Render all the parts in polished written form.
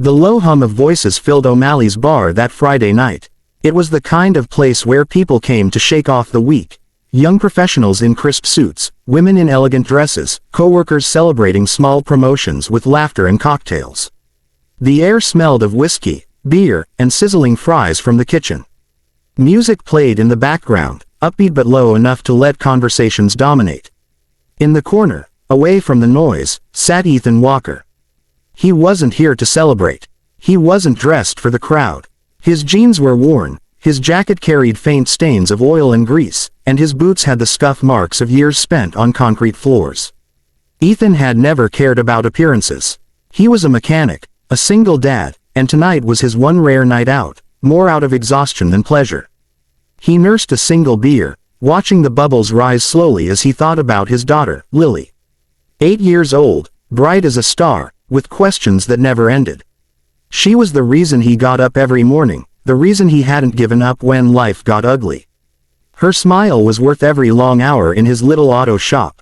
The low hum of voices filled O'Malley's bar that Friday night. It was the kind of place where people came to shake off the week. Young professionals in crisp suits, women in elegant dresses, co-workers celebrating small promotions with laughter and cocktails. The air smelled of whiskey, beer, and sizzling fries from the kitchen. Music played in the background, upbeat but low enough to let conversations dominate. In the corner, away from the noise, sat Ethan Walker. He wasn't here to celebrate. He wasn't dressed for the crowd. His jeans were worn, his jacket carried faint stains of oil and grease, and his boots had the scuff marks of years spent on concrete floors. Ethan had never cared about appearances. He was a mechanic, a single dad, and tonight was his one rare night out, more out of exhaustion than pleasure. He nursed a single beer, watching the bubbles rise slowly as he thought about his daughter, Lily. 8 years old, bright as a star, with questions that never ended. She was the reason he got up every morning, the reason he hadn't given up when life got ugly. Her smile was worth every long hour in his little auto shop.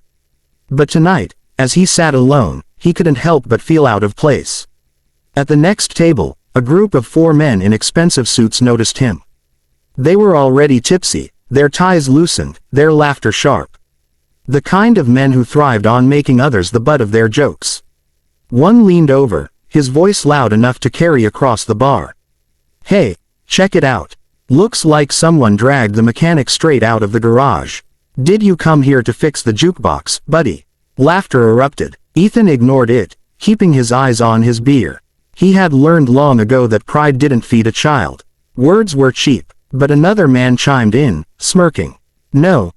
But tonight, as he sat alone, he couldn't help but feel out of place. At the next table, a group of 4 men in expensive suits noticed him. They were already tipsy, their ties loosened, their laughter sharp. The kind of men who thrived on making others the butt of their jokes. One leaned over, his voice loud enough to carry across the bar. "Hey, check it out. Looks like someone dragged the mechanic straight out of the garage. Did you come here to fix the jukebox, buddy?" Laughter erupted. Ethan ignored it, keeping his eyes on his beer. He had learned long ago that pride didn't feed a child. Words were cheap, but another man chimed in, smirking. No,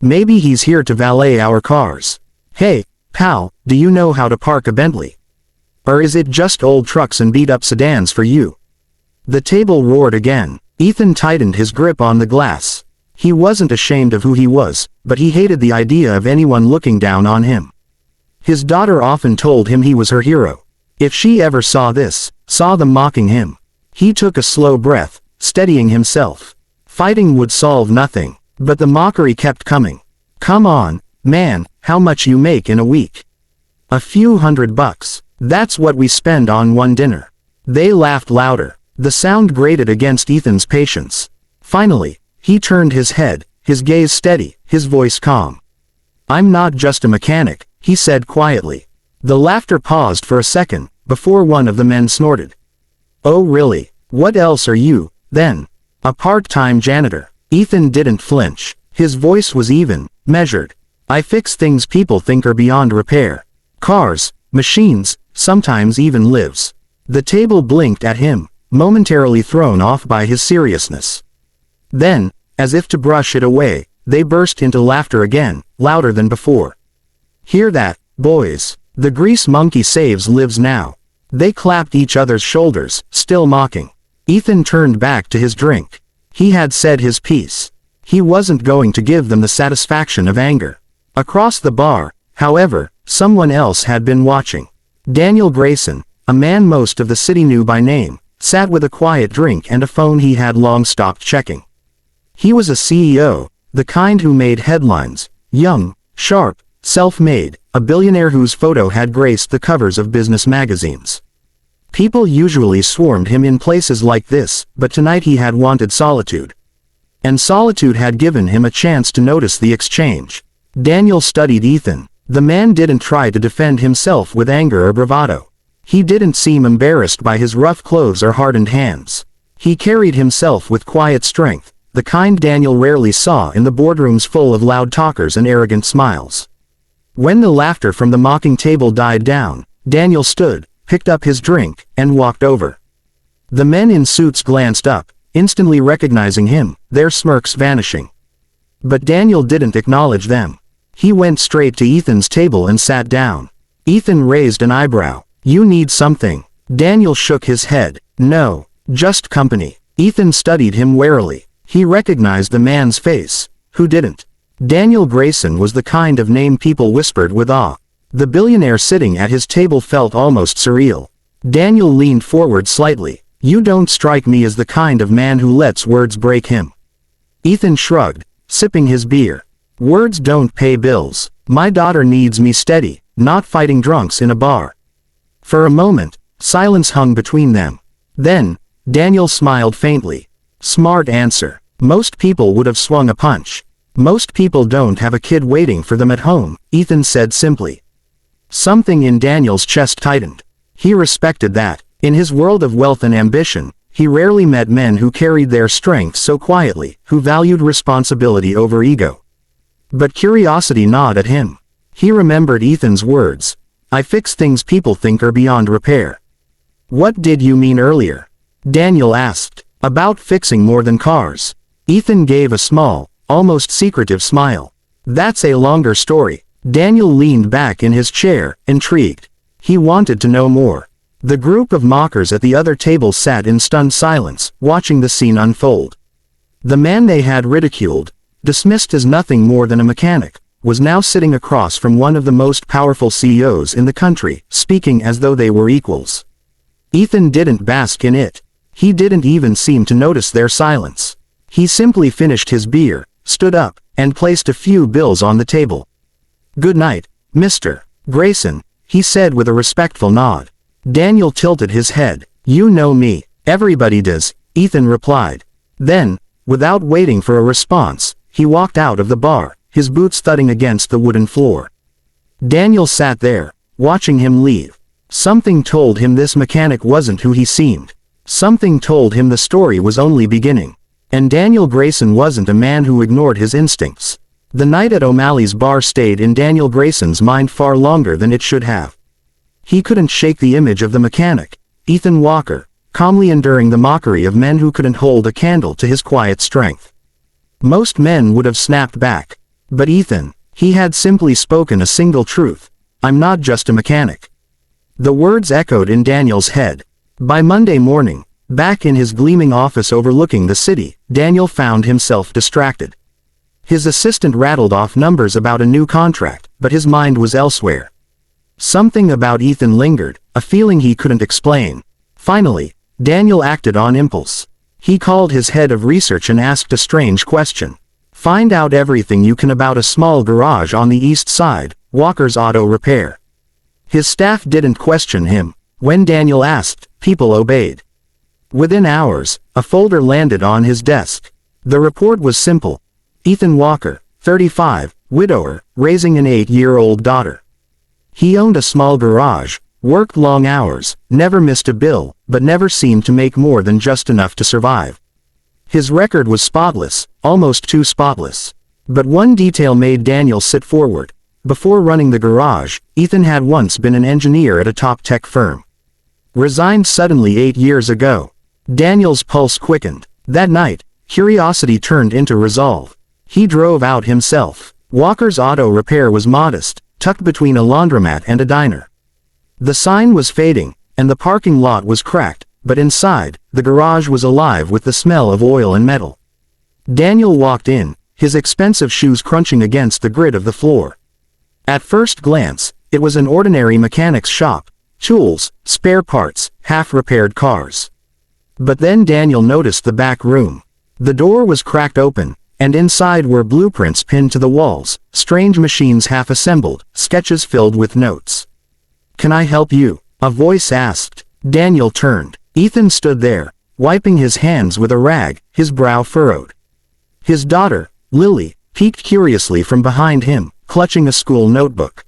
maybe he's here to valet our cars. Hey, pal, do you know how to park a Bentley? Or is it just old trucks and beat-up sedans for you? The table roared again. Ethan tightened his grip on the glass. He wasn't ashamed of who he was, but he hated the idea of anyone looking down on him. His daughter often told him he was her hero. If she ever saw this, saw them mocking him. He took a slow breath, steadying himself. Fighting would solve nothing, but the mockery kept coming. Come on, man, how much you make in a week? A few $100. That's what we spend on one dinner. They laughed louder. The sound grated against Ethan's patience. Finally, he turned his head, his gaze steady, his voice calm. I'm not just a mechanic, he said quietly. The laughter paused for a second, before one of the men snorted. Oh really? What else are you, then? A part-time janitor. Ethan didn't flinch. His voice was even, measured. I fix things people think are beyond repair. Cars, machines, sometimes even lives. The table blinked at him, momentarily thrown off by his seriousness. Then, as if to brush it away, they burst into laughter again, louder than before. Hear that, boys? The grease monkey saves lives now. They clapped each other's shoulders, still mocking. Ethan turned back to his drink. He had said his piece. He wasn't going to give them the satisfaction of anger. Across the bar, however, someone else had been watching. Daniel Grayson, a man most of the city knew by name, sat with a quiet drink and a phone he had long stopped checking. He was a CEO, the kind who made headlines, young, sharp, self-made, a billionaire whose photo had graced the covers of business magazines. People usually swarmed him in places like this, but tonight he had wanted solitude. And solitude had given him a chance to notice the exchange. Daniel studied Ethan. The man didn't try to defend himself with anger or bravado. He didn't seem embarrassed by his rough clothes or hardened hands. He carried himself with quiet strength, the kind Daniel rarely saw in the boardrooms full of loud talkers and arrogant smiles. When the laughter from the mocking table died down, Daniel stood, picked up his drink, and walked over. The men in suits glanced up, instantly recognizing him, their smirks vanishing. But Daniel didn't acknowledge them. He went straight to Ethan's table and sat down. Ethan raised an eyebrow. You need something. Daniel shook his head. No, just company. Ethan studied him warily. He recognized the man's face. Who didn't? Daniel Grayson was the kind of name people whispered with awe. The billionaire sitting at his table felt almost surreal. Daniel leaned forward slightly. You don't strike me as the kind of man who lets words break him. Ethan shrugged, sipping his beer. Words don't pay bills. My daughter needs me steady, not fighting drunks in a bar. For a moment, Silence hung between them. Then, Daniel smiled faintly. Smart answer. Most people would have swung a punch. Most people don't have a kid waiting for them at home, Ethan said simply. Something in Daniel's chest tightened. He respected that. In his world of wealth and ambition, he rarely met men who carried their strength so quietly, who valued responsibility over ego. But curiosity gnawed at him. He remembered Ethan's words. I fix things people think are beyond repair. What did you mean earlier? Daniel asked. About fixing more than cars. Ethan gave a small, almost secretive smile. That's a longer story. Daniel leaned back in his chair, intrigued. He wanted to know more. The group of mockers at the other table sat in stunned silence, watching the scene unfold. The man they had ridiculed, dismissed as nothing more than a mechanic, was now sitting across from one of the most powerful CEOs in the country, speaking as though they were equals. Ethan didn't bask in it. He didn't even seem to notice their silence. He simply finished his beer, stood up, and placed a few bills on the table. Good night, Mr. Grayson, he said with a respectful nod. Daniel tilted his head. You know me. Everybody does, Ethan replied. Then, without waiting for a response, he walked out of the bar, his boots thudding against the wooden floor. Daniel sat there, watching him leave. Something told him this mechanic wasn't who he seemed. Something told him the story was only beginning. And Daniel Grayson wasn't a man who ignored his instincts. The night at O'Malley's bar stayed in Daniel Grayson's mind far longer than it should have. He couldn't shake the image of the mechanic, Ethan Walker, calmly enduring the mockery of men who couldn't hold a candle to his quiet strength. Most men would have snapped back. But Ethan, he had simply spoken a single truth. I'm not just a mechanic. The words echoed in Daniel's head. By Monday morning, back in his gleaming office overlooking the city, Daniel found himself distracted. His assistant rattled off numbers about a new contract, but his mind was elsewhere. Something about Ethan lingered, a feeling he couldn't explain. Finally, Daniel acted on impulse. He called his head of research and asked a strange question. Find out everything you can about a small garage on the east side, Walker's Auto Repair. His staff didn't question him. When Daniel asked, people obeyed. Within hours, a folder landed on his desk. The report was simple. Ethan Walker, 35, widower, raising an 8-year-old daughter. He owned a small garage, worked long hours, never missed a bill, but never seemed to make more than just enough to survive. His record was spotless, almost too spotless. But one detail made Daniel sit forward. Before running the garage, Ethan had once been an engineer at a top tech firm. Resigned suddenly 8 years ago. Daniel's pulse quickened. That night, curiosity turned into resolve. He drove out himself. Walker's Auto Repair was modest, tucked between a laundromat and a diner. The sign was fading, and the parking lot was cracked, but inside, the garage was alive with the smell of oil and metal. Daniel walked in, his expensive shoes crunching against the grit of the floor. At first glance, it was an ordinary mechanic's shop. Tools, spare parts, half-repaired cars. But then Daniel noticed the back room. The door was cracked open, and inside were blueprints pinned to the walls, strange machines half-assembled, sketches filled with notes. Can I help you? A voice asked. Daniel turned. Ethan stood there, wiping his hands with a rag, his brow furrowed. His daughter, Lily, peeked curiously from behind him, clutching a school notebook.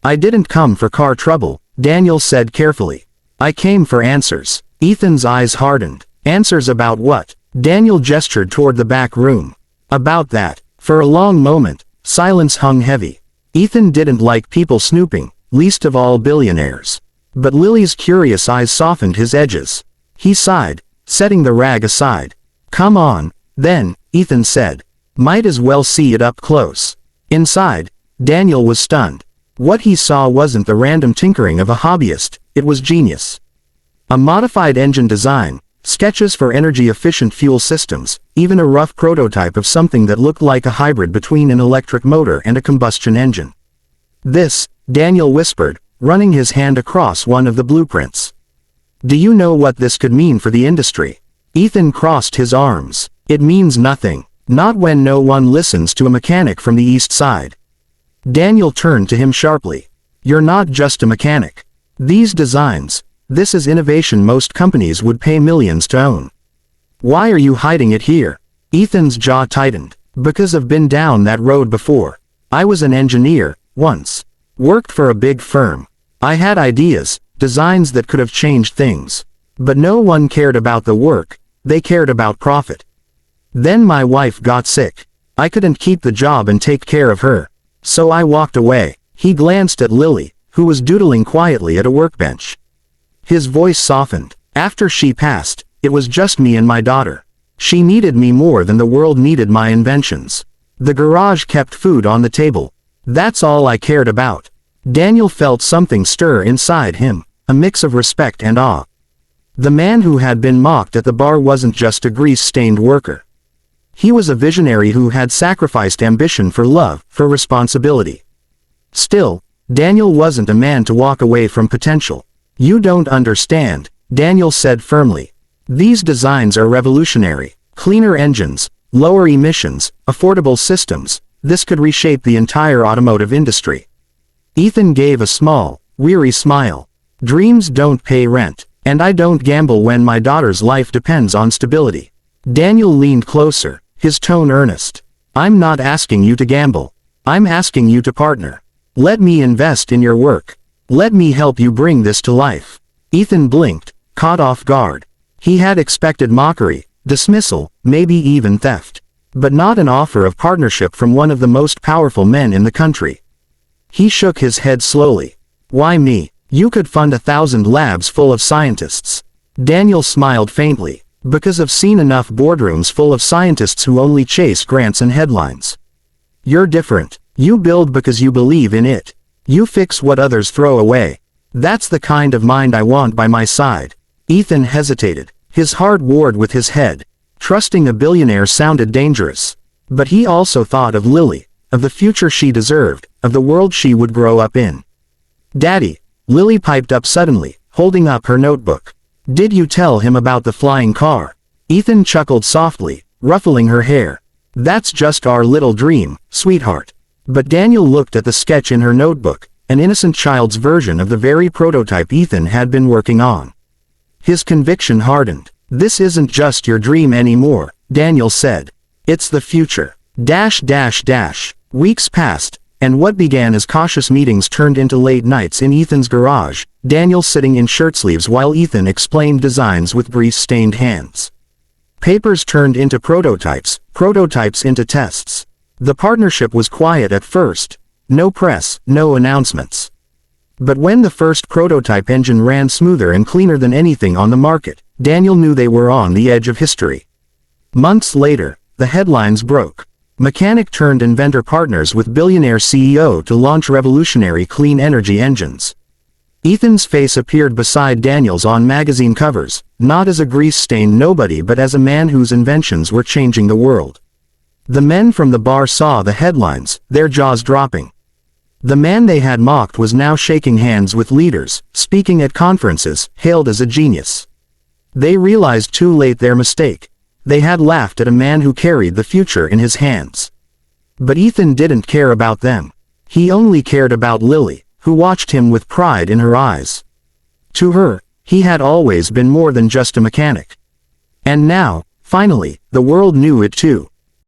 I didn't come for car trouble, Daniel said carefully. I came for answers. Ethan's eyes hardened. Answers about what? Daniel gestured toward the back room. About that. For a long moment, silence hung heavy. Ethan didn't like people snooping, least of all billionaires. But Lily's curious eyes softened his edges. He sighed, setting the rag aside. Come on, then, Ethan said. Might as well see it up close. Inside, Daniel was stunned. What he saw wasn't the random tinkering of a hobbyist, it was genius. A modified engine design, sketches for energy-efficient fuel systems, even a rough prototype of something that looked like a hybrid between an electric motor and a combustion engine. This, Daniel whispered, running his hand across one of the blueprints. Do you know what this could mean for the industry? Ethan crossed his arms. It means nothing. Not when no one listens to a mechanic from the east side. Daniel turned to him sharply. You're not just a mechanic. These designs, This is innovation most companies would pay millions to own. Why are you hiding it here? Ethan's jaw tightened. Because I've been down that road before. I was an engineer, once. Worked for a big firm. I had ideas, designs that could have changed things. But no one cared about the work, they cared about profit. Then my wife got sick. I couldn't keep the job and take care of her. So I walked away. He glanced at Lily, who was doodling quietly at a workbench. His voice softened. After she passed, it was just me and my daughter. She needed me more than the world needed my inventions. The garage kept food on the table. That's all I cared about. Daniel felt something stir inside him, a mix of respect and awe. The man who had been mocked at the bar wasn't just a grease-stained worker. He was a visionary who had sacrificed ambition for love, for responsibility. Still, Daniel wasn't a man to walk away from potential. You don't understand, Daniel said firmly. These designs are revolutionary. Cleaner engines, lower emissions, affordable systems. This could reshape the entire automotive industry. Ethan gave a small, weary smile. Dreams don't pay rent, and I don't gamble when my daughter's life depends on stability. Daniel leaned closer, his tone earnest. I'm not asking you to gamble. I'm asking you to partner. Let me invest in your work. Let me help you bring this to life. Ethan blinked, caught off guard. He had expected mockery, dismissal, maybe even theft. But not an offer of partnership from one of the most powerful men in the country. He shook his head slowly. Why me? You could fund 1,000 labs full of scientists. Daniel smiled faintly. Because I've seen enough boardrooms full of scientists who only chase grants and headlines. You're different. You build because you believe in it. You fix what others throw away. That's the kind of mind I want by my side. Ethan hesitated. His heart warred with his head. Trusting a billionaire sounded dangerous. But he also thought of Lily, of the future she deserved, of the world she would grow up in. Daddy, Lily piped up suddenly, holding up her notebook. Did you tell him about the flying car? Ethan chuckled softly, ruffling her hair. That's just our little dream, sweetheart. But Daniel looked at the sketch in her notebook, an innocent child's version of the very prototype Ethan had been working on. His conviction hardened. This isn't just your dream anymore, Daniel said. It's the future. Weeks passed, and what began as cautious meetings turned into late nights in Ethan's garage, Daniel sitting in shirtsleeves while Ethan explained designs with grease-stained hands. Papers turned into prototypes, prototypes into tests. The partnership was quiet at first. No press, no announcements. But when the first prototype engine ran smoother and cleaner than anything on the market, Daniel knew they were on the edge of history. Months later, the headlines broke. Mechanic turned inventor partners with billionaire CEO to launch revolutionary clean energy engines. Ethan's face appeared beside Daniel's on magazine covers, not as a grease-stained nobody but as a man whose inventions were changing the world. The men from the bar saw the headlines, their jaws dropping. The man they had mocked was now shaking hands with leaders, speaking at conferences, hailed as a genius. They realized too late their mistake. They had laughed at a man who carried the future in his hands. But Ethan didn't care about them. He only cared about Lily, who watched him with pride in her eyes. To her, he had always been more than just a mechanic. And now, finally, the world knew it too.